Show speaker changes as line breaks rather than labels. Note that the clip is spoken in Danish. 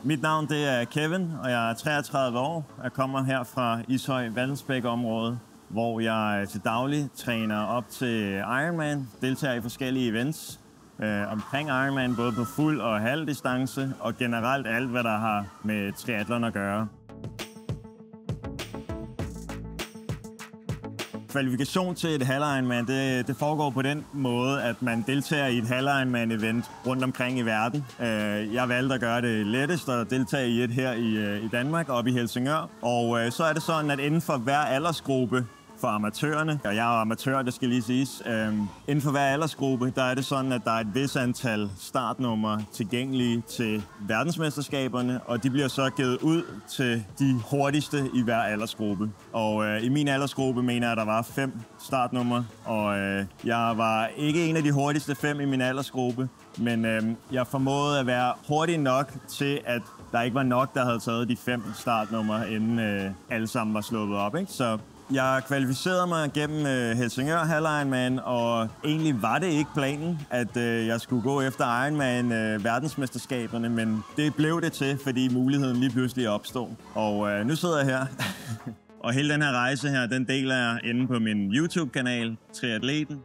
Mit navn det er Kevin, og jeg er 33 år. Jeg kommer her fra Ishøj-Vallensbæk-området, hvor jeg til daglig træner op til Ironman, deltager i forskellige events omkring Ironman, både på fuld og halv distance, og generelt alt, hvad der har med triathlon at gøre. Kvalifikation til et halv-Ironman, det foregår på den måde, at man deltager i et halv-Ironman-event rundt omkring i verden. Jeg valgte at gøre det lettest og deltage i et her i Danmark, oppe i Helsingør. Og så er det sådan, at inden for hver aldersgruppe for amatørerne, og jeg er amatør, det skal lige siges, inden for hver aldersgruppe, der er det sådan, at der er et vis antal startnumre tilgængelige til verdensmesterskaberne, og de bliver så givet ud til de hurtigste i hver aldersgruppe. Og i min aldersgruppe mener jeg, at der var 5 startnumre, og jeg var ikke en af de hurtigste 5 i min aldersgruppe, men jeg formåede at være hurtig nok til, at der ikke var nok, der havde taget de 5 startnumre, inden alle sammen var sluppet op, ikke? Så jeg kvalificerede mig gennem Helsingør halv-Ironman, og egentlig var det ikke planen, at jeg skulle gå efter Ironman verdensmesterskaberne, men det blev det til, fordi muligheden lige pludselig opstod. Og nu sidder jeg her. Og hele den her rejse her, den deler jeg inde på min YouTube-kanal, Triatleten.